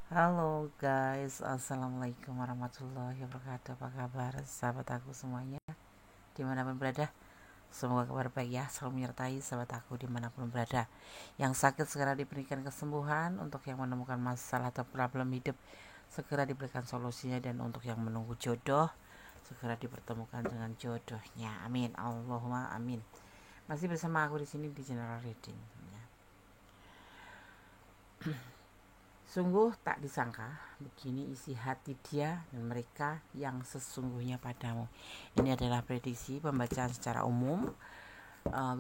Halo guys, assalamualaikum warahmatullahi wabarakatuh. Apa kabar sahabat aku semuanya dimanapun berada? Semoga kabar baik ya, selalu menyertai sahabat aku dimanapun berada. Yang sakit segera diberikan kesembuhan, untuk yang menemukan masalah atau problem hidup segera diberikan solusinya, dan untuk yang menunggu jodoh segera dipertemukan dengan jodohnya. Amin, Allahumma amin. Masih bersama aku di sini di General Reading ya. Sungguh tak disangka begini isi hati dia dan mereka yang sesungguhnya padamu. Ini adalah prediksi pembacaan secara umum,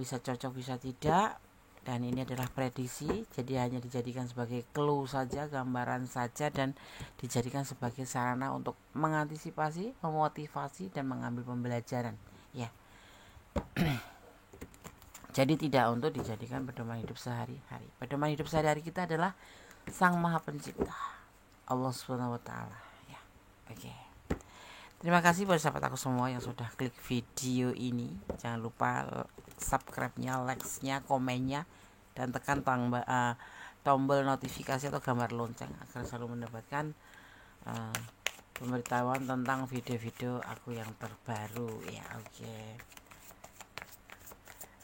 bisa cocok bisa tidak, dan ini adalah prediksi, jadi hanya dijadikan sebagai clue saja, gambaran saja, dan dijadikan sebagai sarana untuk mengantisipasi, memotivasi, dan mengambil pembelajaran ya. Jadi tidak untuk dijadikan pedoman hidup sehari-hari. Pedoman hidup sehari-hari kita adalah Sang Maha Pencipta, Allah Subhanahu wa taala ya. Oke. Terima kasih buat sahabat aku semua yang sudah klik video ini. Jangan lupa subscribe-nya, like-nya, komennya, dan tekan tombol notifikasi atau gambar lonceng agar selalu mendapatkan pemberitahuan tentang video-video aku yang terbaru ya. Oke.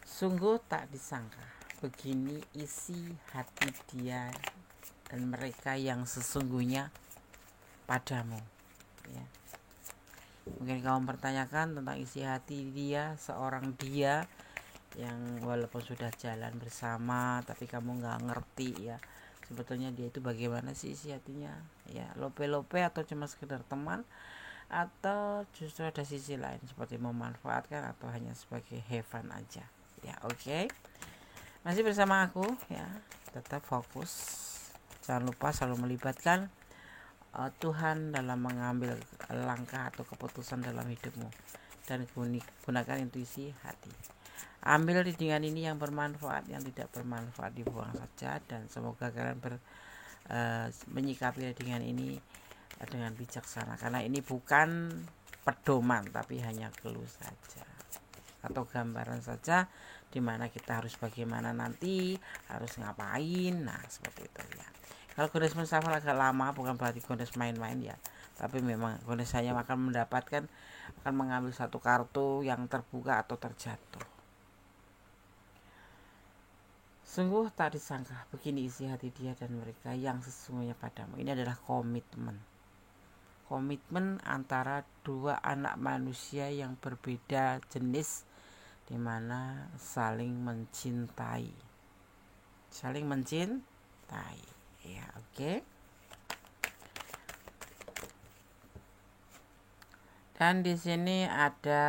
Sungguh tak disangka begini isi hati dia dan mereka yang sesungguhnya padamu ya. Mungkin kamu mempertanyakan tentang isi hati dia, seorang dia yang walaupun sudah jalan bersama tapi kamu nggak ngerti ya, sebetulnya dia itu bagaimana sih isi hatinya ya, lope-lope atau cuma sekedar teman, atau justru ada sisi lain seperti memanfaatkan atau hanya sebagai have fun aja ya. Oke. Masih bersama aku ya, tetap fokus, jangan lupa selalu melibatkan Tuhan dalam mengambil langkah atau keputusan dalam hidupmu, dan gunakan intuisi hati. Ambil readingan ini yang bermanfaat, yang tidak bermanfaat dibuang saja, dan semoga kalian menyikapi readingan ini dengan bijaksana, karena ini bukan pedoman tapi hanya clue saja atau gambaran saja, dimana kita harus bagaimana nanti, harus ngapain, nah seperti itu ya. Kalau Gones menghafal agak lama bukan berarti Gones main-main ya, tapi memang Gones hanya akan mengambil satu kartu yang terbuka atau terjatuh. Sungguh tak disangka begini isi hati dia dan mereka yang sesungguhnya padamu. Ini adalah komitmen antara dua anak manusia yang berbeda jenis, dimana saling mencintai ya. Oke. Dan di sini ada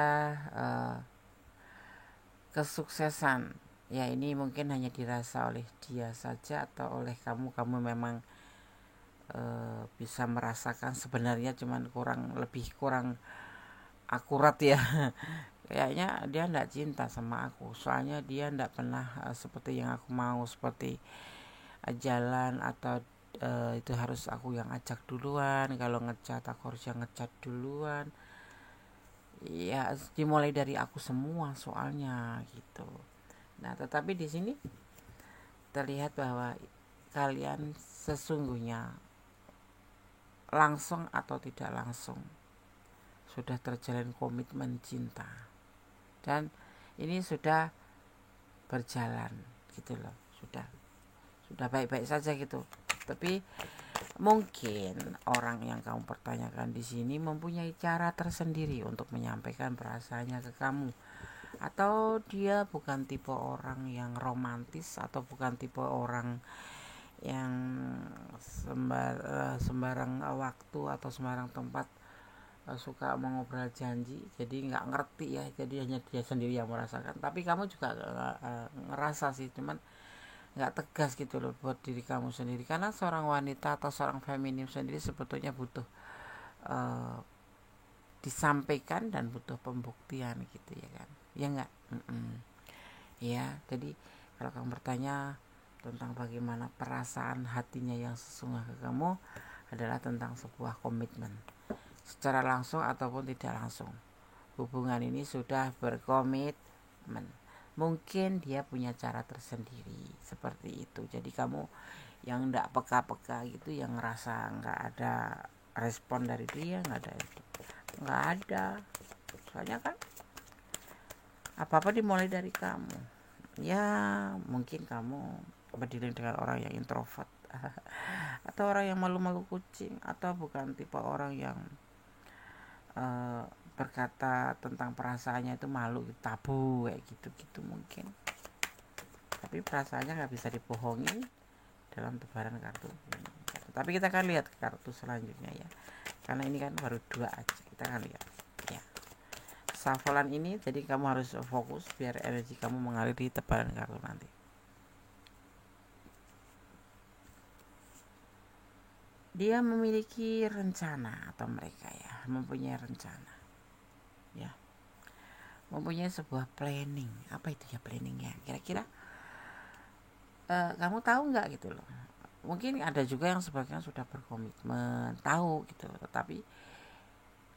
kesuksesan ya, ini mungkin hanya dirasa oleh dia saja atau oleh kamu memang bisa merasakan, sebenarnya cuman lebih kurang akurat ya. Kayaknya dia enggak cinta sama aku, soalnya dia enggak pernah seperti yang aku mau, seperti jalan atau itu harus aku yang ajak duluan, kalau ngecat aku harus yang ngecat duluan ya, dimulai dari aku semua soalnya gitu. Nah, tetapi di sini terlihat bahwa kalian sesungguhnya langsung atau tidak langsung sudah terjalin komitmen cinta, dan ini sudah berjalan gitu loh, sudah baik-baik saja gitu. Tapi mungkin orang yang kamu pertanyakan di sini mempunyai cara tersendiri untuk menyampaikan perasaannya ke kamu, atau dia bukan tipe orang yang romantis, atau bukan tipe orang yang sembarang waktu atau sembarang tempat suka mengobrol janji, jadi nggak ngerti ya, jadi hanya dia sendiri yang merasakan. Tapi kamu juga ngerasa sih, cuman nggak tegas gitu loh buat diri kamu sendiri, karena seorang wanita atau seorang feminim sendiri sebetulnya butuh disampaikan dan butuh pembuktian gitu ya kan, ya nggak. Ya, jadi kalau kamu bertanya tentang bagaimana perasaan hatinya yang sesungguhnya ke kamu, adalah tentang sebuah komitmen secara langsung ataupun tidak langsung. Hubungan ini sudah berkomitmen. Mungkin dia punya cara tersendiri seperti itu. Jadi kamu yang ndak peka-peka gitu, yang ngerasa nggak ada respon dari dia, nggak ada. Soalnya kan apa-apa dimulai dari kamu. Ya mungkin kamu berdiri dengan orang yang introvert atau orang yang malu-malu kucing, atau bukan tipe orang yang berkata tentang perasaannya itu malu, tabu kayak gitu mungkin. Tapi perasaannya nggak bisa dibohongi dalam tebaran kartu. Tapi kita akan lihat kartu selanjutnya ya, karena ini kan baru 2 aja. Kita akan lihat ya shufflean ini. Jadi kamu harus fokus biar energi kamu mengalir di tebaran kartu nanti. Dia memiliki rencana, atau mereka ya mempunyai rencana ya, mempunyai sebuah planning. Apa itu ya planningnya kira-kira? Kamu tahu nggak gitu loh. Mungkin ada juga yang sebagian sudah berkomitmen, tahu gitu, tetapi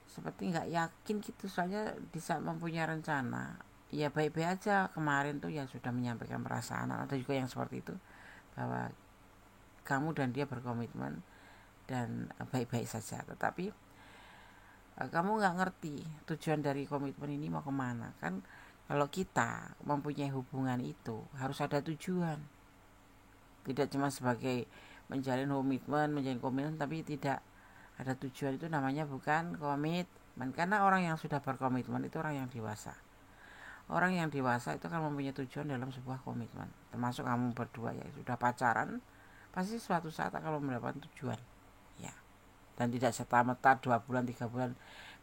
seperti nggak yakin gitu. Soalnya di saat mempunyai rencana ya baik-baik aja. Kemarin tuh ya sudah menyampaikan perasaan. Ada juga yang seperti itu, bahwa kamu dan dia berkomitmen dan baik-baik saja, tetapi kamu nggak ngerti tujuan dari komitmen ini mau kemana. Kan kalau kita mempunyai hubungan itu harus ada tujuan, tidak cuma sebagai menjalin komitmen tapi tidak ada tujuan. Itu namanya bukan komitmen. Karena orang yang sudah berkomitmen itu orang yang dewasa. Orang yang dewasa itu kan mempunyai tujuan dalam sebuah komitmen. Termasuk kamu berdua ya, sudah pacaran, pasti suatu saat akan mendapatkan tujuan ya. Dan tidak serta-merta 2 bulan 3 bulan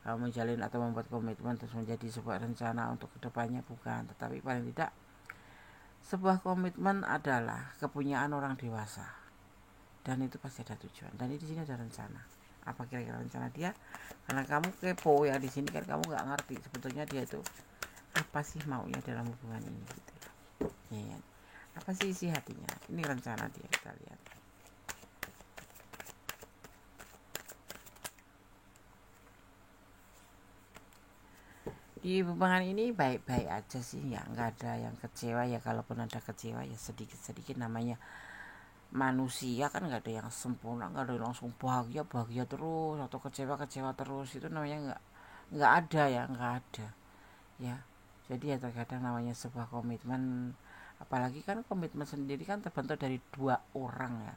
kamu menjalin atau membuat komitmen terus menjadi sebuah rencana untuk kedepannya, bukan. Tetapi paling tidak sebuah komitmen adalah kepunyaan orang dewasa, dan itu pasti ada tujuan. Dan di sini ada rencana. Apa kira-kira rencana dia? Karena kamu kepo ya di sini kan, kamu nggak ngerti sebetulnya dia itu apa sih maunya dalam hubungan ini gitu ya. Apa sih isi hatinya? Ini rencana dia, kita lihat. Di hubungan ini baik-baik aja sih ya, nggak ada yang kecewa ya. Kalaupun ada kecewa ya sedikit-sedikit, namanya manusia kan, nggak ada yang sempurna, nggak ada yang langsung bahagia terus atau kecewa terus. Itu namanya nggak ada ya, nggak ada ya. Jadi ya terkadang namanya sebuah komitmen, apalagi kan komitmen sendiri kan terbentuk dari 2 orang ya.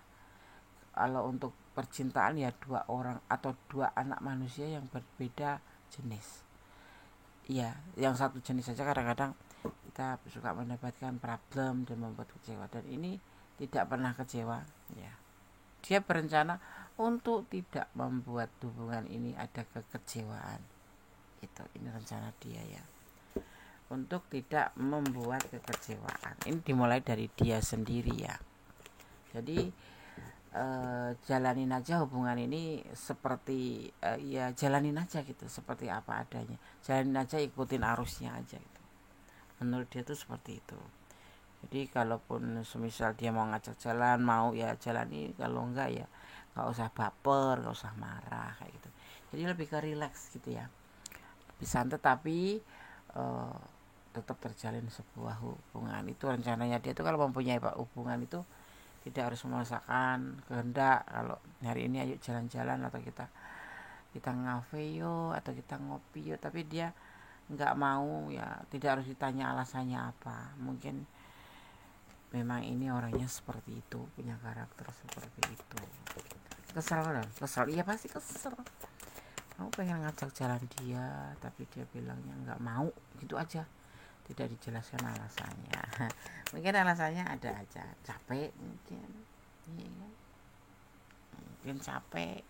Kalau untuk percintaan ya 2 orang atau 2 anak manusia yang berbeda jenis. Iya, yang satu jenis saja kadang-kadang kita suka mendapatkan problem dan membuat kecewa. Dan ini tidak pernah kecewa ya. Dia berencana untuk tidak membuat hubungan ini ada kekecewaan. Ini rencana dia ya, untuk tidak membuat kekecewaan. Ini dimulai dari dia sendiri ya. Jadi jalanin aja hubungan ini seperti ya jalanin aja gitu, seperti apa adanya. Jalanin aja, ikutin arusnya aja gitu. Menurut dia tuh seperti itu. Jadi kalaupun semisal dia mau ngajak jalan, mau ya jalani. Kalau enggak ya nggak usah baper, nggak usah marah kayak gitu. Jadi lebih ke relax gitu ya, lebih santai, tapi tetap terjalin sebuah hubungan. Itu rencananya dia tuh. Kalau mempunyai hubungan itu tidak harus memaksakan kehendak. Kalau hari ini ayo jalan-jalan, atau kita ngafe yo, atau kita ngopi yo, tapi dia nggak mau ya, tidak harus ditanya alasannya apa. Mungkin memang ini orangnya seperti itu, punya karakter seperti itu. Kesel iya pasti kesel. Kamu pengen ngajak jalan dia, tapi dia bilangnya nggak mau, gitu aja, tidak dijelaskan alasannya. Mungkin alasannya ada aja, capek mungkin ya, mungkin capek,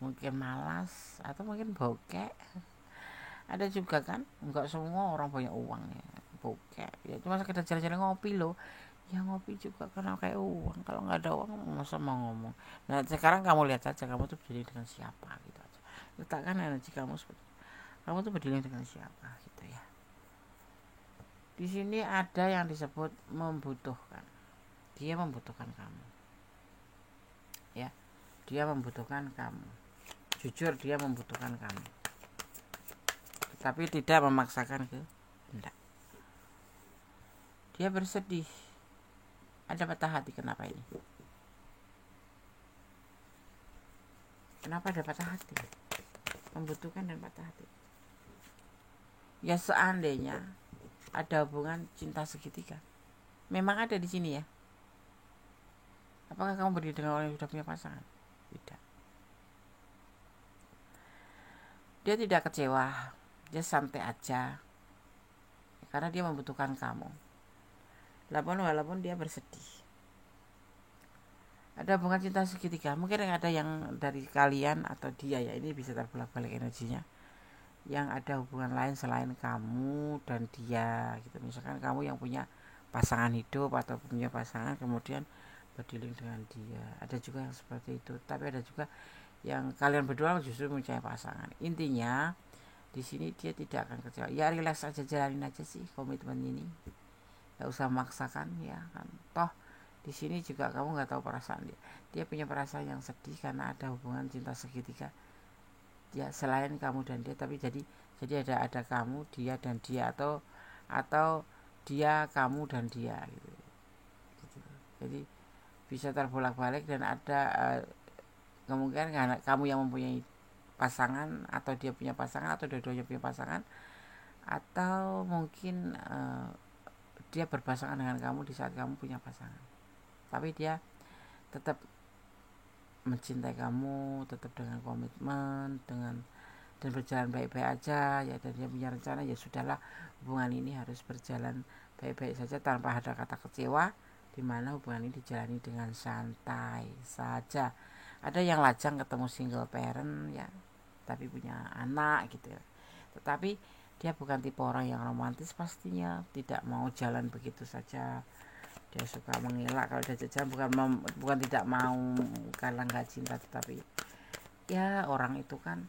mungkin malas, atau mungkin bokek. Ada juga kan, nggak semua orang punya uang ya bokek ya, cuma sekedar jalan-jalan ngopi loh ya. Ngopi juga karena kayak uang. Kalau nggak ada uang masa mau ngomong. Nah sekarang kamu lihat saja, kamu tuh berdiri dengan siapa gitu aja. Letakkan energi kamu seperti kamu tuh berdiri dengan siapa gitu ya. Di sini ada yang disebut membutuhkan. Dia membutuhkan kamu ya, dia membutuhkan kamu, jujur dia membutuhkan kamu, tapi tidak memaksakan kehendak. Dia bersedih, ada patah hati. Kenapa ini? Kenapa ada patah hati? Membutuhkan dan patah hati. Ya seandainya ada hubungan cinta segitiga, memang ada di sini ya. Apakah kamu berdiri dengan orang yang sudah punya pasangan? Tidak. Dia tidak kecewa, dia santai aja, karena dia membutuhkan kamu. Walaupun dia bersedih. Ada hubungan cinta segitiga, mungkin ada yang dari kalian atau dia ya, ini bisa terbolak-balik energinya, yang ada hubungan lain selain kamu dan dia gitu. Misalkan kamu yang punya pasangan hidup atau punya pasangan kemudian berdiling dengan dia, ada juga yang seperti itu. Tapi ada juga yang kalian berdua justru mencari pasangan. Intinya di sini dia tidak akan kecewa. Ya relax aja, jalanin aja sih komitmen ini, gak usah maksakan ya kan. Toh di sini juga kamu nggak tahu perasaan dia. Dia punya perasaan yang sedih karena ada hubungan cinta segitiga. Ya selain kamu dan dia, tapi jadi ada kamu, dia dan dia, atau dia, kamu dan dia gitu. Jadi bisa terbolak-balik dan ada kemungkinan karena kamu yang mempunyai pasangan atau dia punya pasangan atau dua-duanya punya pasangan, atau mungkin dia berpasangan dengan kamu di saat kamu punya pasangan. Tapi dia tetap mencintai kamu, tetap dengan komitmen, dan berjalan baik-baik aja ya. Dan dia punya rencana, ya sudahlah, hubungan ini harus berjalan baik-baik saja tanpa ada kata kecewa, dimana hubungan ini dijalani dengan santai saja. Ada yang lajang ketemu single parent ya, tapi punya anak gitu ya. Tetapi dia bukan tipe orang yang romantis, pastinya tidak mau jalan begitu saja. Dia suka mengelak kalau dia jajan, bukan tidak mau karena nggak cinta, tetapi ya orang itu kan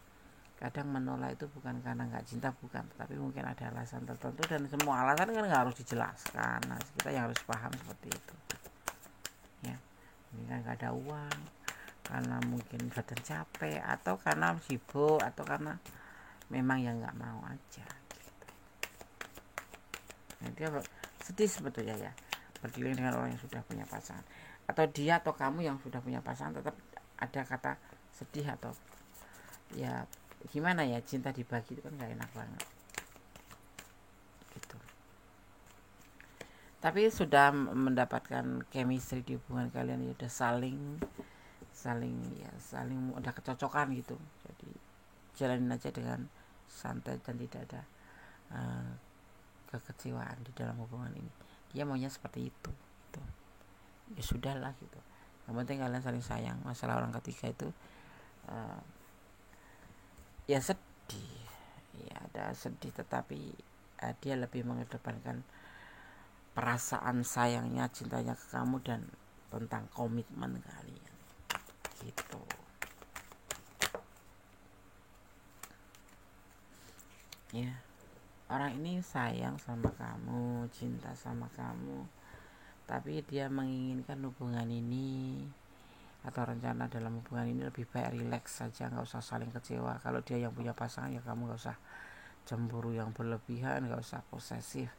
kadang menolak itu bukan karena nggak cinta, bukan, tetapi mungkin ada alasan tertentu, dan semua alasan kan nggak harus dijelaskan. Nah, kita yang harus paham seperti itu ya. Ini kan nggak ada uang, karena mungkin badan capek, atau karena sibuk, atau karena memang yang nggak mau aja gitu. Nah, dia sedih sebetulnya ya, berdiling dengan orang yang sudah punya pasangan, atau dia atau kamu yang sudah punya pasangan tetap ada kata sedih, atau ya gimana ya, cinta dibagi itu kan gak enak banget gitu. Tapi sudah mendapatkan chemistry di hubungan kalian ya, udah saling udah kecocokan gitu. Jadi jalanin aja dengan santai dan tidak ada kekecewaan di dalam hubungan ini. Dia maunya seperti itu gitu. Ya sudahlah gitu, yang penting kalian saling sayang. Masalah orang ketiga itu ya sedih ya, ada sedih, tetapi dia lebih mengedepankan perasaan sayangnya, cintanya ke kamu, dan tentang komitmen kalian gitu ya. Orang ini sayang sama kamu, cinta sama kamu, tapi dia menginginkan hubungan ini atau rencana dalam hubungan ini lebih baik rileks saja, nggak usah saling kecewa. Kalau dia yang punya pasangan ya kamu nggak usah cemburu yang berlebihan, nggak usah posesif.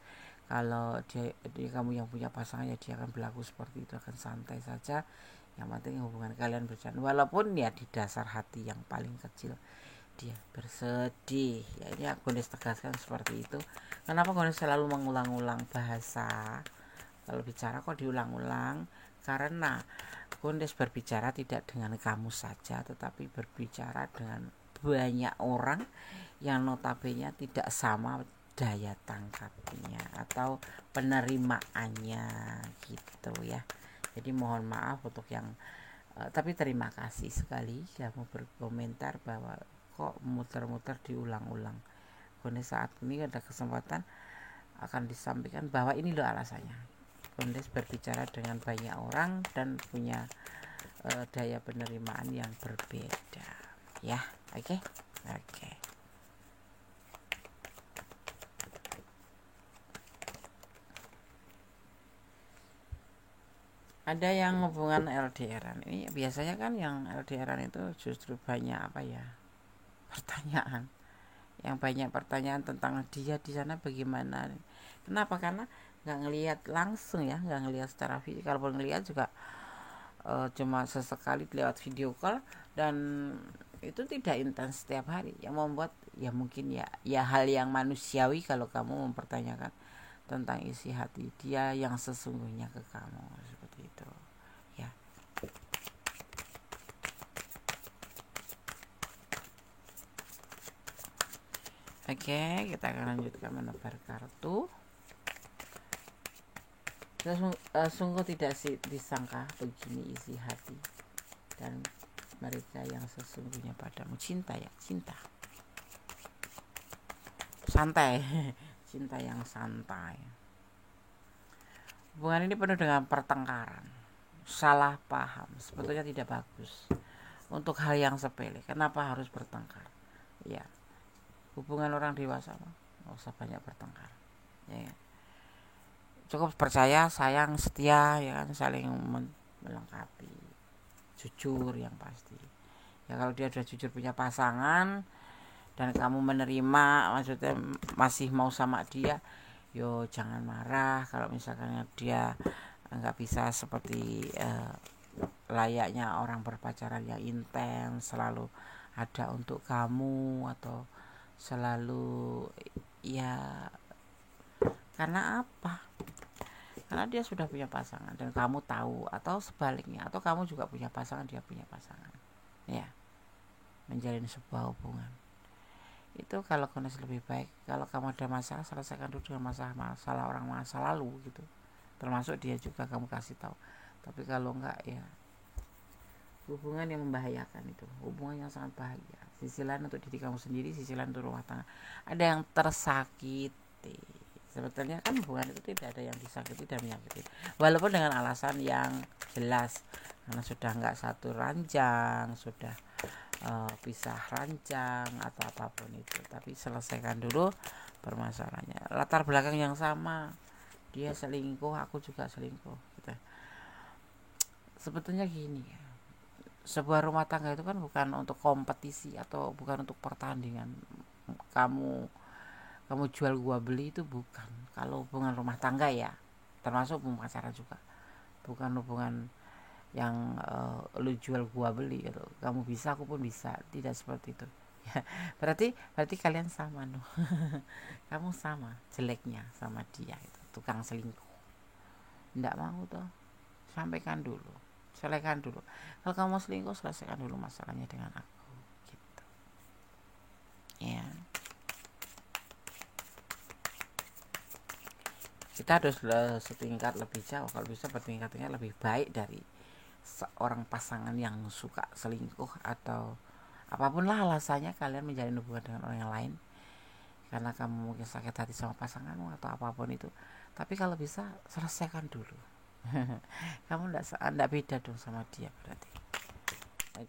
Kalau dia kamu yang punya pasangan ya dia akan berlaku seperti itu, akan santai saja. Yang penting hubungan kalian berjalan, walaupun ya di dasar hati yang paling kecil dia bersedih ya. Ini Gondes tegaskan seperti itu. Kenapa Gondes selalu mengulang-ulang bahasa kalau bicara kok diulang-ulang? Karena Gondes berbicara tidak dengan kamu saja, tetapi berbicara dengan banyak orang yang notabene tidak sama daya tangkapnya atau penerimaannya gitu ya. Jadi mohon maaf untuk yang tapi terima kasih sekali kamu berkomentar bahwa kok muter-muter diulang-ulang. Gondes saat ini ada kesempatan akan disampaikan bahwa ini loh alasannya. Gondes berbicara dengan banyak orang dan punya daya penerimaan yang berbeda ya. Oke. Ada yang hubungan LDRan. Ini biasanya kan yang LDRan itu justru banyak pertanyaan. Yang banyak pertanyaan tentang dia di sana bagaimana. Kenapa? Karena nggak ngelihat langsung ya, nggak ngelihat secara fisik. Kalaupun ngelihat juga cuma sesekali lewat video call, dan itu tidak intens setiap hari. Yang membuat ya mungkin ya hal yang manusiawi kalau kamu mempertanyakan tentang isi hati dia yang sesungguhnya ke kamu, seperti itu ya. Oke, kita akan lanjutkan menebar kartu. Sungguh tidak disangka begini isi hati dan mereka yang sesungguhnya padamu. Cinta ya, cinta santai. Cinta yang santai. Hubungan ini penuh dengan pertengkaran, salah paham, sebetulnya tidak bagus untuk hal yang sepele. Kenapa harus bertengkar? Ya, hubungan orang dewasa nggak usah banyak bertengkar ya. Cukup percaya, sayang, setia, ya kan, saling melengkapi, jujur yang pasti. Ya kalau dia sudah jujur punya pasangan dan kamu menerima, maksudnya masih mau sama dia, yo jangan marah kalau misalkan dia nggak bisa seperti layaknya orang berpacaran yang intens, selalu ada untuk kamu atau selalu ya. Karena apa? Karena dia sudah punya pasangan dan kamu tahu, atau sebaliknya, atau kamu juga punya pasangan, dia punya pasangan ya. Menjalin sebuah hubungan itu kalau kondisi lebih baik, kalau kamu ada masalah, selesaikan dulu dengan masalah orang masa lalu gitu, termasuk dia juga kamu kasih tahu. Tapi kalau enggak ya hubungan yang membahayakan, itu hubungan yang sangat bahagia. Sisi lain untuk diri kamu sendiri, sisi lain untuk rumah tangga. Ada yang tersakiti. Sebetulnya kan hubungan itu tidak ada yang disakiti dan menyakiti, walaupun dengan alasan yang jelas, karena sudah enggak satu ranjang, sudah pisah ranjang atau apapun itu. Tapi selesaikan dulu permasalahannya. Latar belakang yang sama, dia selingkuh, aku juga selingkuh gitu. Sebetulnya gini ya, sebuah rumah tangga itu kan bukan untuk kompetisi atau bukan untuk pertandingan. Kamu jual gua beli, itu bukan. Kalau hubungan rumah tangga ya, termasuk hubungan pacaran juga, bukan hubungan yang lu jual gua beli gitu. Kamu bisa, aku pun bisa, tidak seperti itu ya. berarti kalian sama no. Kamu sama jeleknya sama dia itu, tukang selingkuh. Nggak mau tuh, sampaikan dulu, selesaikan dulu. Kalau kamu selingkuh, selesaikan dulu masalahnya dengan aku gitu ya. Kita harus setingkat lebih jauh, kalau bisa bertingkat-tingkat lebih baik dari seorang pasangan yang suka selingkuh atau apapun lah alasannya kalian menjalin hubungan dengan orang yang lain, karena kamu mungkin sakit hati sama pasanganmu atau apapun itu. Tapi kalau bisa selesaikan dulu. Kamu enggak beda dong sama dia berarti.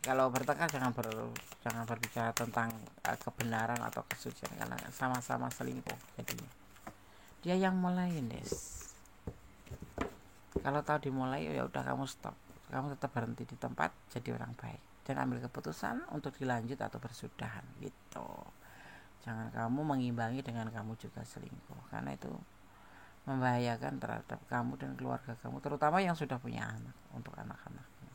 Kalau bertengkar jangan berbicara tentang kebenaran atau kesucian, karena sama-sama selingkuh jadinya. Dia yang mulai, Des. Kalau tahu dimulai, ya udah kamu stop. Kamu tetap berhenti di tempat, jadi orang baik dan ambil keputusan untuk dilanjut atau bersudahan gitu. Jangan kamu mengimbangi dengan kamu juga selingkuh, karena itu membahayakan terhadap kamu dan keluarga kamu, terutama yang sudah punya anak, untuk anak-anaknya.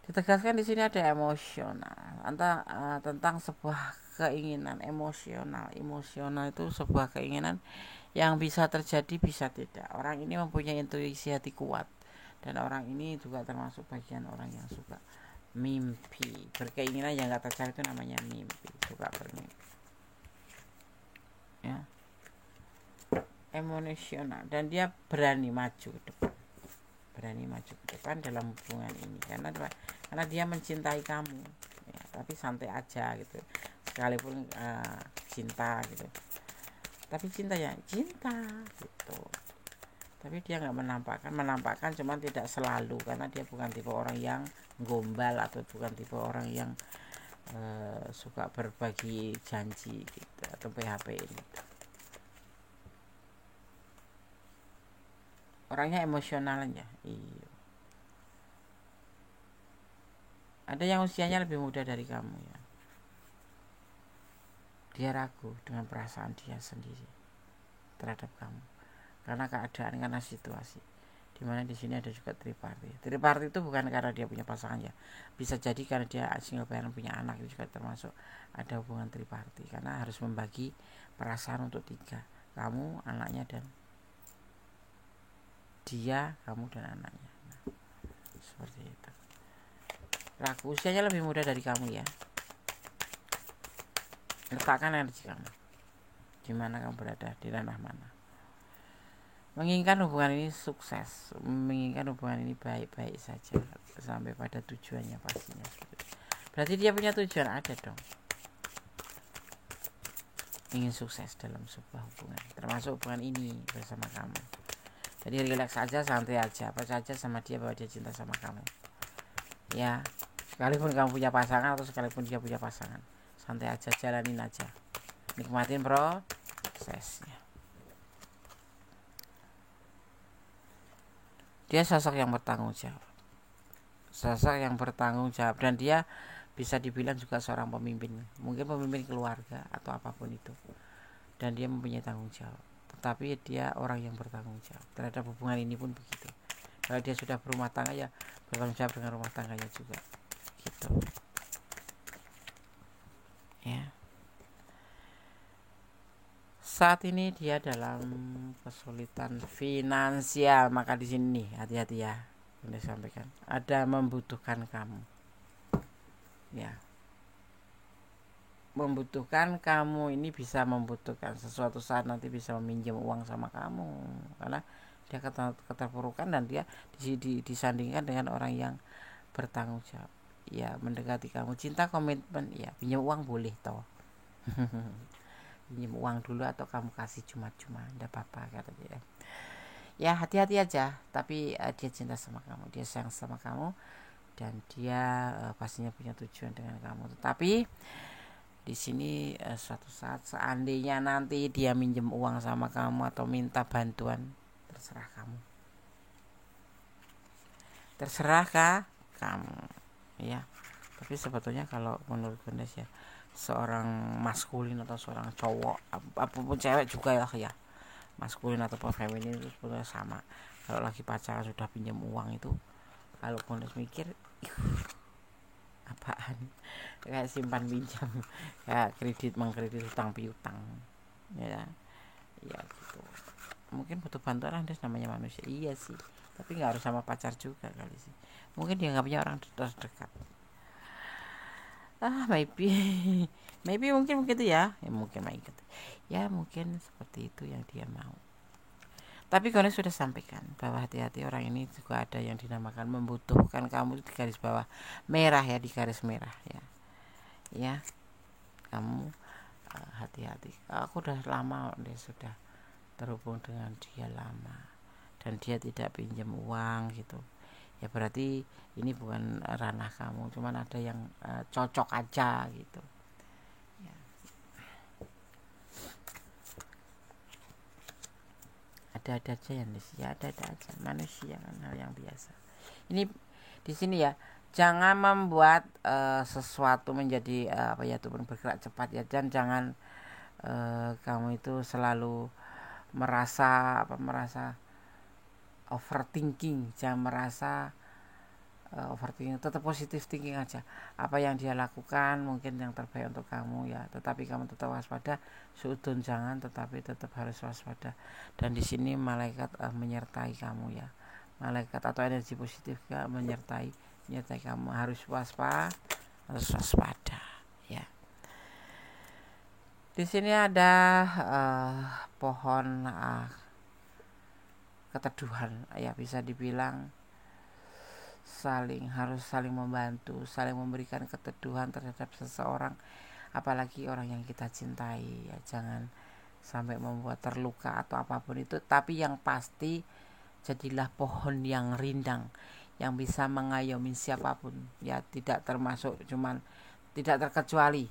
Ditegaskan di sini ada emosional, tentang sebuah keinginan emosional. Emosional itu sebuah keinginan yang bisa terjadi, bisa tidak. Orang ini mempunyai intuisi hati kuat, dan orang ini juga termasuk bagian orang yang suka mimpi. Berkeinginan yang gak tercapai itu namanya mimpi, suka bermimpi ya. Emosional, dan dia berani maju ke depan dalam hubungan ini, karena dia mencintai kamu ya. Tapi santai aja gitu, sekalipun cinta gitu, tapi cinta gitu. Tapi dia nggak menampakkan, cuman tidak selalu, karena dia bukan tipe orang yang gombal atau bukan tipe orang yang suka berbagi janji gitu atau PHP ini. Orangnya emosional aja. Iya. Ada yang usianya lebih muda dari kamu ya. Dia ragu dengan perasaan dia sendiri terhadap kamu, karena keadaan, karena situasi. Dimana di sini ada juga triparty. Triparty itu bukan karena dia punya pasangan ya, bisa jadi karena dia single parent punya anak, itu juga termasuk ada hubungan triparty, karena harus membagi perasaan untuk 3, kamu, anaknya, dan dia, kamu dan anaknya. Nah, seperti itu. Ragu, usianya lebih muda dari kamu ya. Letakkan energi kamu di mana kamu berada, di ranah mana. Menginginkan hubungan ini sukses, menginginkan hubungan ini baik-baik saja sampai pada tujuannya pastinya. Berarti dia punya tujuan, ada dong, ingin sukses dalam sebuah hubungan, termasuk hubungan ini bersama kamu. Jadi relax aja, santai aja, apa saja sama dia bahwa dia cinta sama kamu ya. Sekalipun kamu punya pasangan atau sekalipun dia punya pasangan, santai aja, jalanin aja, nikmatin prosesnya. Dia sosok yang bertanggung jawab, dan dia bisa dibilang juga seorang pemimpin, mungkin pemimpin keluarga atau apapun itu, dan dia mempunyai tanggung jawab. Tetapi dia orang yang bertanggung jawab terhadap hubungan ini pun begitu. Kalau dia sudah berumah tangga ya bertanggung jawab dengan rumah tangganya juga, gitu ya. Saat ini dia dalam kesulitan finansial, maka di sini hati-hati ya. Boleh sampaikan, ada membutuhkan kamu ya. Membutuhkan kamu ini bisa membutuhkan sesuatu saat nanti bisa meminjam uang sama kamu, karena dia keterpurukan dan dia disandingkan dengan orang yang bertanggung jawab ya, mendekati kamu, cinta, komitmen ya. Pinjam uang boleh toh. Pinjam uang dulu atau kamu kasih cuma-cuma, enggak apa-apa kata dia ya. Hati-hati aja, tapi dia cinta sama kamu, dia sayang sama kamu, dan dia pastinya punya tujuan dengan kamu. Tetapi di sini suatu saat seandainya nanti dia minjem uang sama kamu atau minta bantuan, terserah kamu, terserah kamu ya. Tapi sebetulnya kalau menurut Gondes ya, seorang maskulin atau seorang cowok apapun cewek juga ya, maskulin ataupun feminin itu sebetulnya sama. Kalau lagi pacaran sudah pinjam uang itu, kalau Gondes mikir apaan, kayak simpan pinjam, kayak kredit mengkredit, utang piutang ya gitu. Mungkin butuh bantuan Anda, namanya manusia, iya sih, tapi nggak harus sama pacar juga kali sih. Mungkin dia nggak punya orang terdekat, maybe mungkin begitu ya, mungkin seperti itu yang dia mau. Tapi Gone sudah sampaikan bahwa hati-hati, orang ini juga ada yang dinamakan membutuhkan kamu, di garis bawah merah ya, di garis merah ya kamu hati-hati. Aku udah lama dia sudah terhubung dengan dia lama dan dia tidak pinjam uang gitu ya, berarti ini bukan ranah kamu, cuman ada yang cocok aja gitu ya. Ada aja ya, ada aja, manusia kan, hal yang biasa. Ini di sini ya, jangan membuat sesuatu menjadi apa ya, itu bergerak cepat ya, dan jangan kamu itu selalu merasa overthinking, jangan merasa overthinking, tetap positif thinking aja. Apa yang dia lakukan mungkin yang terbaik untuk kamu ya, tetapi kamu tetap waspada, suudon jangan, tetapi tetap harus waspada. Dan di sini malaikat menyertai kamu ya, malaikat atau energi positif menyertai kamu, harus waspada ya. Di sini ada pohon keteduhan ya, bisa dibilang harus saling membantu, saling memberikan keteduhan terhadap seseorang, apalagi orang yang kita cintai ya. Jangan sampai membuat terluka atau apapun itu, tapi yang pasti jadilah pohon yang rindang, yang bisa mengayomi siapapun ya, tidak terkecuali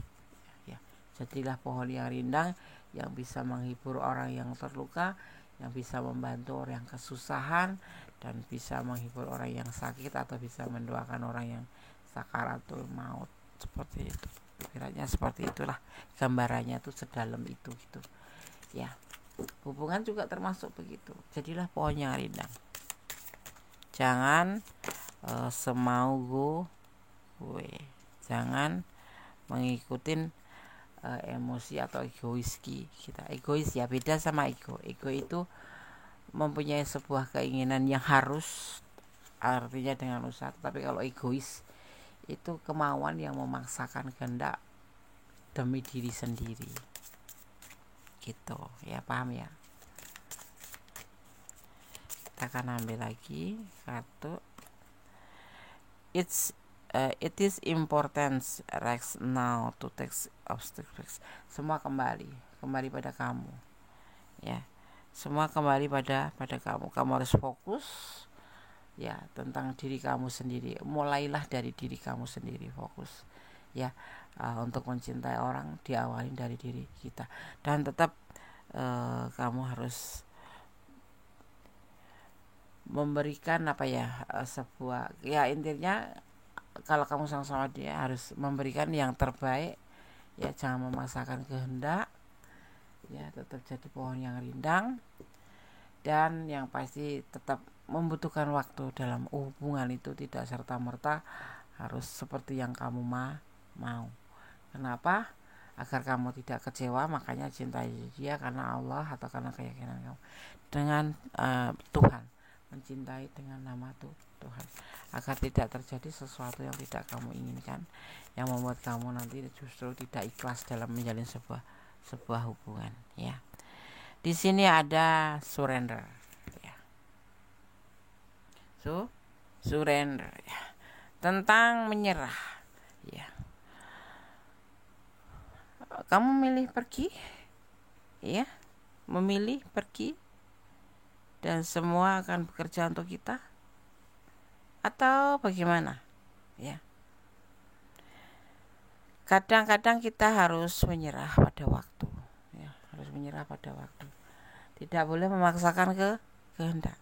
ya. Jadilah pohon yang rindang, yang bisa menghibur orang yang terluka, yang bisa membantu orang yang kesusahan, dan bisa menghibur orang yang sakit, atau bisa mendoakan orang yang sakaratul maut, seperti itu. Pikirannya seperti itulah, gambarannya tuh sedalam itu gitu ya. Hubungan juga termasuk begitu, jadilah pohon yang rindang. jangan semau gue, jangan mengikutin emosi atau egois kita. Egois ya beda sama ego. Ego itu mempunyai sebuah keinginan yang harus, artinya dengan usaha. Tapi kalau egois itu kemauan yang memaksakan kehendak demi diri sendiri, gitu ya, paham ya? Kita akan ambil lagi kartu. It is important right now to take obstacles. Semua kembali pada kamu, ya. Semua kembali pada kamu. Kamu harus fokus, ya, tentang diri kamu sendiri. Mulailah dari diri kamu sendiri, fokus, ya. Untuk mencintai orang diawali dari diri kita, dan tetap kamu harus memberikan sebuah, ya, intinya kalau kamu sama dia harus memberikan yang terbaik, ya, jangan memaksakan kehendak, ya, tetap jadi pohon yang rindang, dan yang pasti tetap membutuhkan waktu dalam hubungan itu. Tidak serta-merta harus seperti yang kamu mau. Kenapa? Agar kamu tidak kecewa, makanya cintai dia karena Allah atau karena keyakinan kamu dengan Tuhan, mencintai dengan nama Tuhan, agar tidak terjadi sesuatu yang tidak kamu inginkan, yang membuat kamu nanti justru tidak ikhlas dalam menjalin sebuah hubungan, ya. Di sini ada surrender, ya. Surrender, ya, tentang menyerah, ya. Kamu memilih pergi, ya, memilih pergi, dan semua akan bekerja untuk kita, atau bagaimana, ya. Kadang-kadang kita harus menyerah pada waktu, ya, harus menyerah pada waktu. Tidak boleh memaksakan kehendak,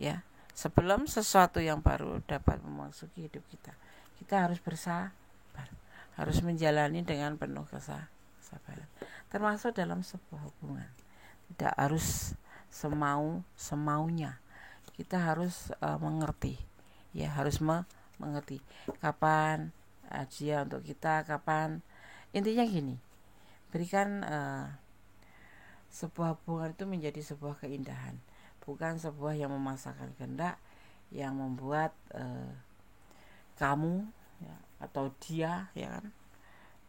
ya. Sebelum sesuatu yang baru dapat memasuki hidup kita, kita harus bersabar, harus menjalani dengan penuh kesabaran, termasuk dalam sebuah hubungan. Tidak harus semaunya. Kita harus mengerti, ya, harus mengerti kapan dia untuk kita, kapan. Intinya gini, berikan sebuah hubungan itu menjadi sebuah keindahan, bukan sebuah yang memaksakan kehendak, yang membuat kamu, ya, atau dia, ya kan,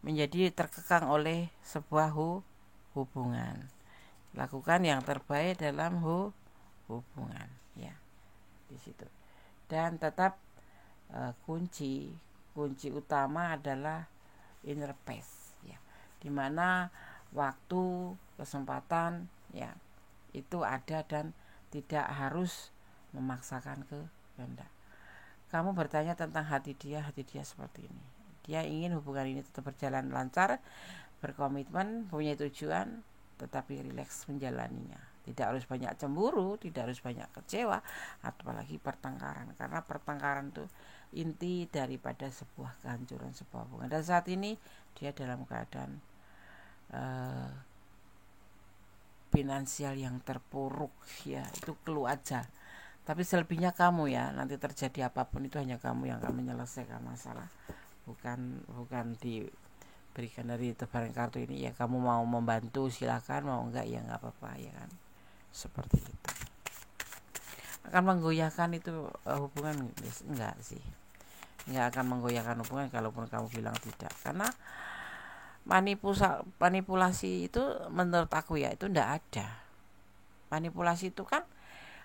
menjadi terkekang oleh sebuah hubungan. Lakukan yang terbaik dalam hubungan, ya, di situ. Dan tetap kunci utama adalah inner peace, ya, dimana waktu, kesempatan, ya, itu ada dan tidak harus memaksakan kehendak. Kamu bertanya tentang hati dia seperti ini. Dia ingin hubungan ini tetap berjalan lancar, berkomitmen, punya tujuan, tetapi rileks menjalaninya. Tidak harus banyak cemburu, tidak harus banyak kecewa, apalagi pertengkaran, karena pertengkaran itu inti daripada sebuah kehancuran sebuah hubungan. Dan saat ini dia dalam keadaan finansial yang terpuruk, ya, itu keluar aja. Tapi selebihnya kamu, ya, nanti terjadi apapun itu hanya kamu yang akan menyelesaikan masalah, bukan diberikan dari tebaran kartu ini. Ya, kamu mau membantu silakan, mau enggak ya enggak apa-apa, ya kan, seperti itu. Akan menggoyahkan itu hubungan? Enggak sih, enggak akan menggoyahkan hubungan kalaupun kamu bilang tidak, karena manipulasi itu menurut aku, ya, itu enggak ada. Manipulasi itu kan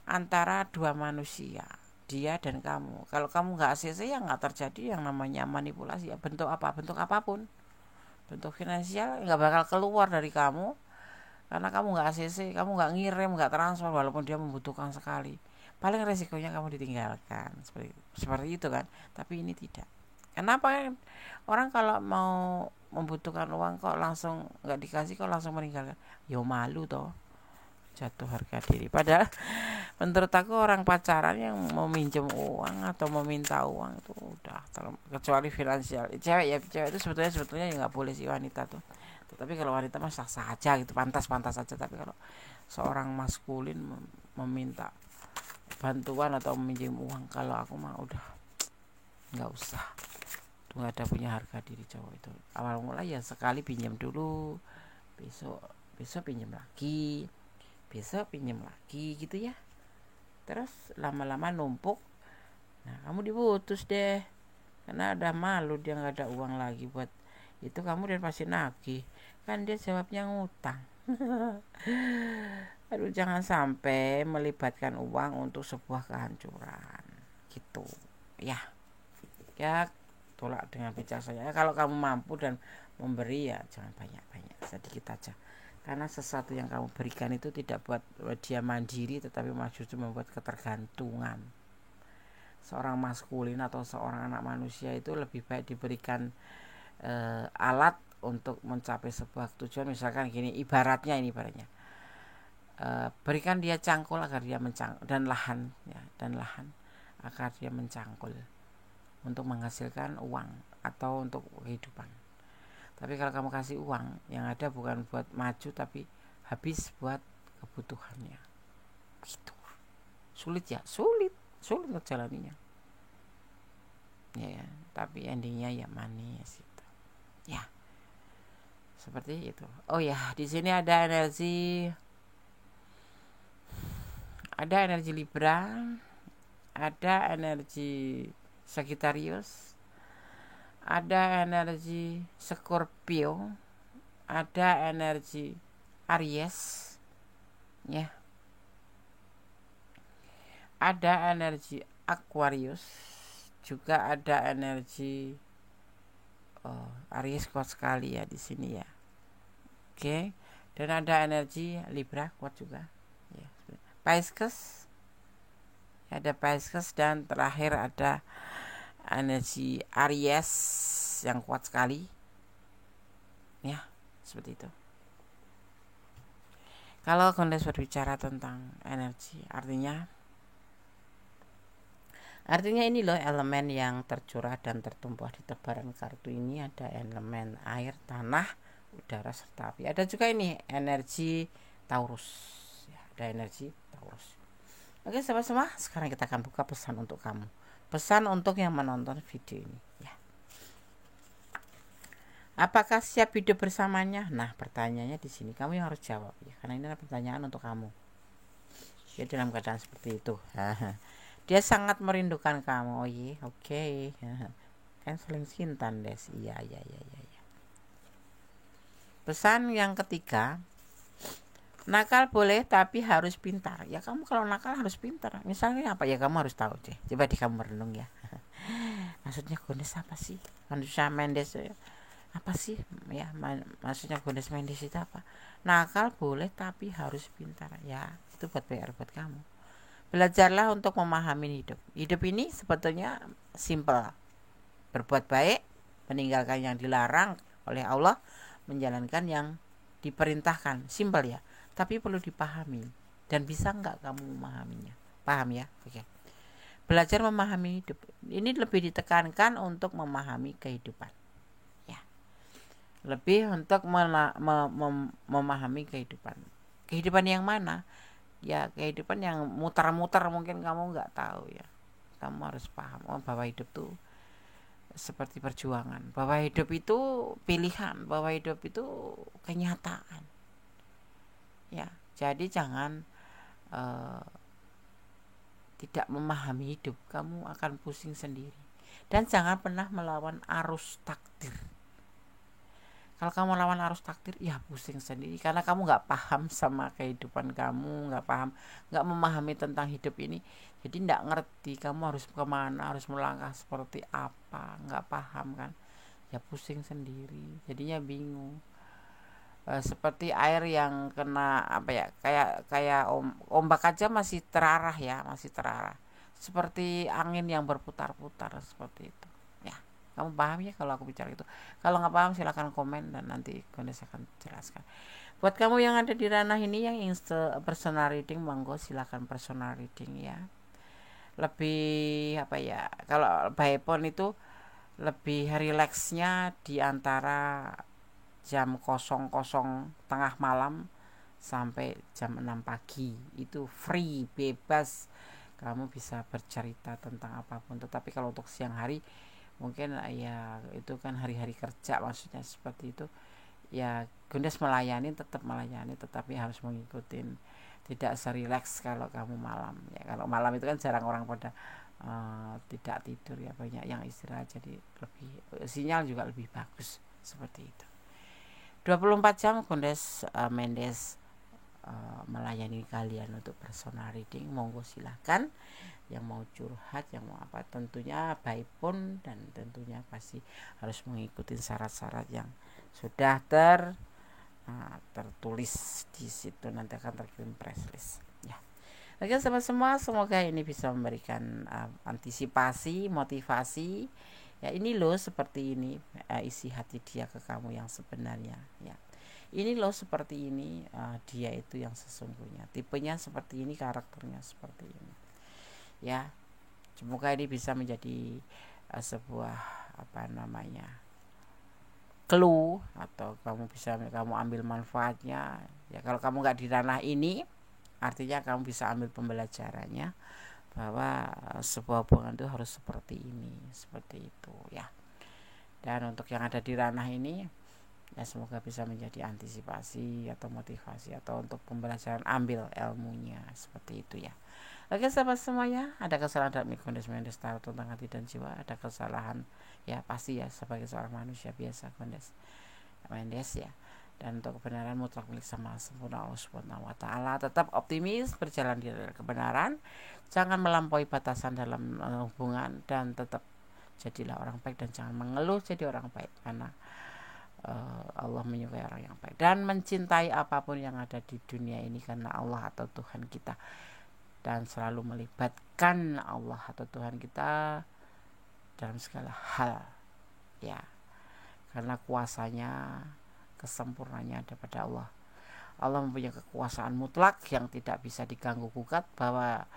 antara dua manusia, dia dan kamu. Kalau kamu nggak ACC, ya nggak terjadi yang namanya manipulasi, ya, bentuk apapun, bentuk finansial nggak bakal keluar dari kamu, karena kamu nggak ACC, kamu nggak ngirim, nggak transfer, walaupun dia membutuhkan sekali. Paling resikonya kamu ditinggalkan, seperti itu kan. Tapi ini tidak. Kenapa orang kalau mau membutuhkan uang kok langsung nggak dikasih, kok langsung meninggalkan? Yo, malu toh, jatuh harga diri. Padahal menurut aku orang pacaran yang meminjam uang atau meminta uang itu udah kecuali finansial. Cewek itu sebetulnya ya nggak boleh sih, wanita tuh. Tetapi kalau wanita mah sah-sah aja gitu, pantas aja. Tapi kalau seorang maskulin meminta bantuan atau meminjam uang. Kalau aku mah udah nggak usah, tuh nggak ada punya harga diri cowok itu. Awal mula ya sekali pinjam dulu, besok pinjam lagi, besok pinjam lagi gitu ya, terus lama-lama numpuk. Nah kamu diputus deh karena ada malu, dia nggak ada uang lagi buat itu, kamu dia pasti nagih kan, dia jawabnya ngutang. Aduh, jangan sampai melibatkan uang untuk sebuah kehancuran gitu ya. Tolak dengan bijaksana. Kalau kamu mampu dan memberi ya jangan banyak-banyak, sedikit aja, karena sesuatu yang kamu berikan itu tidak buat dia mandiri, tetapi justru membuat ketergantungan. Seorang maskulin atau seorang anak manusia itu lebih baik diberikan alat untuk mencapai sebuah tujuan. Misalkan gini, ibaratnya berikan dia cangkul agar dia mencangkul, dan lahan agar dia mencangkul untuk menghasilkan uang atau untuk kehidupan. Tapi kalau kamu kasih uang, yang ada bukan buat maju tapi habis buat kebutuhannya. Gitu. Sulit ngejalaninya. Ya, tapi endingnya ya manis gitu. Ya. Seperti itu. Oh ya, di sini ada energi Libra, ada energi Sagittarius, ada energi Scorpio, ada energi Aries, ya, ada energi Aquarius, juga ada energi Aries kuat sekali ya di sini ya. Oke, dan ada energi Libra kuat juga. Ya. Pisces, ada Pisces, dan terakhir ada energi Aries yang kuat sekali. Ya, seperti itu. Kalau Gondes berbicara tentang energi, artinya ini loh elemen yang tercurah dan tertumpah di tebaran kartu ini. Ada elemen air, tanah, udara, serta api. Ada juga ini energi Taurus ya, ada energi Taurus. Oke sama-sama, sekarang kita akan buka pesan untuk kamu, pesan untuk yang menonton video ini ya. Apakah siap hidup bersamanya? Nah pertanyaannya di sini kamu yang harus jawab ya, karena ini adalah pertanyaan untuk kamu ya, dalam keadaan seperti itu. Dia sangat merindukan kamu. Oh iya, oke. Kan saling cinta, Des. Iya. Pesan yang ketiga, nakal boleh tapi harus pintar. Ya kamu kalau nakal harus pintar. Misalnya apa ya, kamu harus tahu deh. Coba di kamu merenung ya. Maksudnya Gondes apa sih? Manusia Mendes apa sih? Ya maksudnya Gondes Mendes itu apa? Nakal boleh tapi harus pintar. Ya itu buat PR buat kamu. Belajarlah untuk memahami hidup. Hidup ini sebetulnya simpel. Berbuat baik, meninggalkan yang dilarang oleh Allah, menjalankan yang diperintahkan. Simpel ya. Tapi perlu dipahami. Dan bisa enggak kamu memahaminya? Paham ya? Oke. Belajar memahami hidup. Ini lebih ditekankan untuk memahami kehidupan. Ya. Lebih untuk memahami kehidupan. Kehidupan yang mana? Ya kehidupan yang muter-muter mungkin kamu nggak tahu ya. Kamu harus paham bahwa hidup tuh seperti perjuangan, bahwa hidup itu pilihan, bahwa hidup itu kenyataan ya. Jadi jangan tidak memahami hidup, kamu akan pusing sendiri. Dan jangan pernah melawan arus takdir. Kalau kamu lawan arus takdir, ya pusing sendiri, karena kamu nggak paham sama kehidupan kamu, nggak memahami tentang hidup ini. Jadi nggak ngerti kamu harus kemana, harus melangkah seperti apa, nggak paham kan? Ya pusing sendiri, jadinya bingung. Seperti air yang kena apa ya, kayak ombak aja masih terarah ya, Seperti angin yang berputar-putar seperti itu. Ya. Kamu paham ya kalau aku bicara itu? Kalau nggak paham silahkan komen dan nanti Gondes akan jelaskan. Buat kamu yang ada di ranah ini yang personal reading, monggo silahkan personal reading ya. Lebih apa ya? Kalau by phone itu lebih rileksnya di antara jam 00 tengah malam sampai jam 6 pagi. Itu free, bebas. kamu bisa bercerita tentang apapun. Tetapi kalau untuk siang hari mungkin ya itu kan hari-hari kerja, maksudnya seperti itu ya. Gundes melayani, tetap melayani, tetapi harus mengikuti, tidak serileks kalau kamu malam ya. Kalau malam itu kan jarang orang pada tidak tidur ya, banyak yang istirahat, jadi lebih sinyal juga lebih bagus seperti itu. 24 jam Gundes Mendes melayani kalian untuk personal reading. Monggo silahkan yang mau curhat, yang mau apa, tentunya by phone, dan tentunya pasti harus mengikuti syarat-syarat yang sudah tertulis di situ, nanti akan terkirim press list ya. Oke sahabat semua, semoga ini bisa memberikan antisipasi, motivasi ya. Ini loh seperti ini isi hati dia ke kamu yang sebenarnya ya. Ini loh seperti ini dia itu yang sesungguhnya, tipenya seperti ini, karakternya seperti ini ya. Semoga ini bisa menjadi sebuah clue, atau kamu ambil manfaatnya ya. Kalau kamu nggak di ranah ini, artinya kamu bisa ambil pembelajarannya bahwa sebuah hubungan itu harus seperti ini, seperti itu ya. Dan untuk yang ada di ranah ini ya, semoga bisa menjadi antisipasi atau motivasi, atau untuk pembelajaran, ambil ilmunya seperti itu ya. Oke sahabat semuanya, ada kesalahan dalam Gundes Mendes Tarot tentang hati dan jiwa, ada kesalahan ya pasti ya, sebagai seorang manusia biasa Gundes Mendes ya. Dan untuk kebenaran mutlak milik sama sempurna Allah Subhanahu wa taala. Tetap optimis, berjalan di kebenaran, jangan melampaui batasan dalam hubungan, dan tetap jadilah orang baik, dan jangan mengeluh jadi orang baik, karena Allah menyukai orang yang baik, dan mencintai apapun yang ada di dunia ini karena Allah atau Tuhan kita, dan selalu melibatkan Allah atau Tuhan kita dalam segala hal ya, karena kuasanya, kesempurnaannya ada pada Allah. Allah mempunyai kekuasaan mutlak yang tidak bisa diganggu gugat, bahwa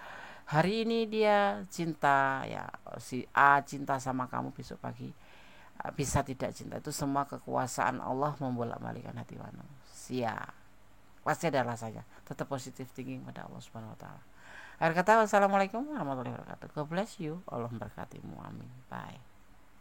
hari ini dia cinta ya, si A cinta sama kamu, besok pagi bisa tidak cinta. Itu semua kekuasaan Allah membolak-balikkan hati manusia. Pasti ada alasannya. Tetap positive thinking pada Allah Subhanahu wa taala. Akhir kata, wassalamualaikum warahmatullahi wabarakatuh. God bless you. Allah memberkatimu. Amin. Bye.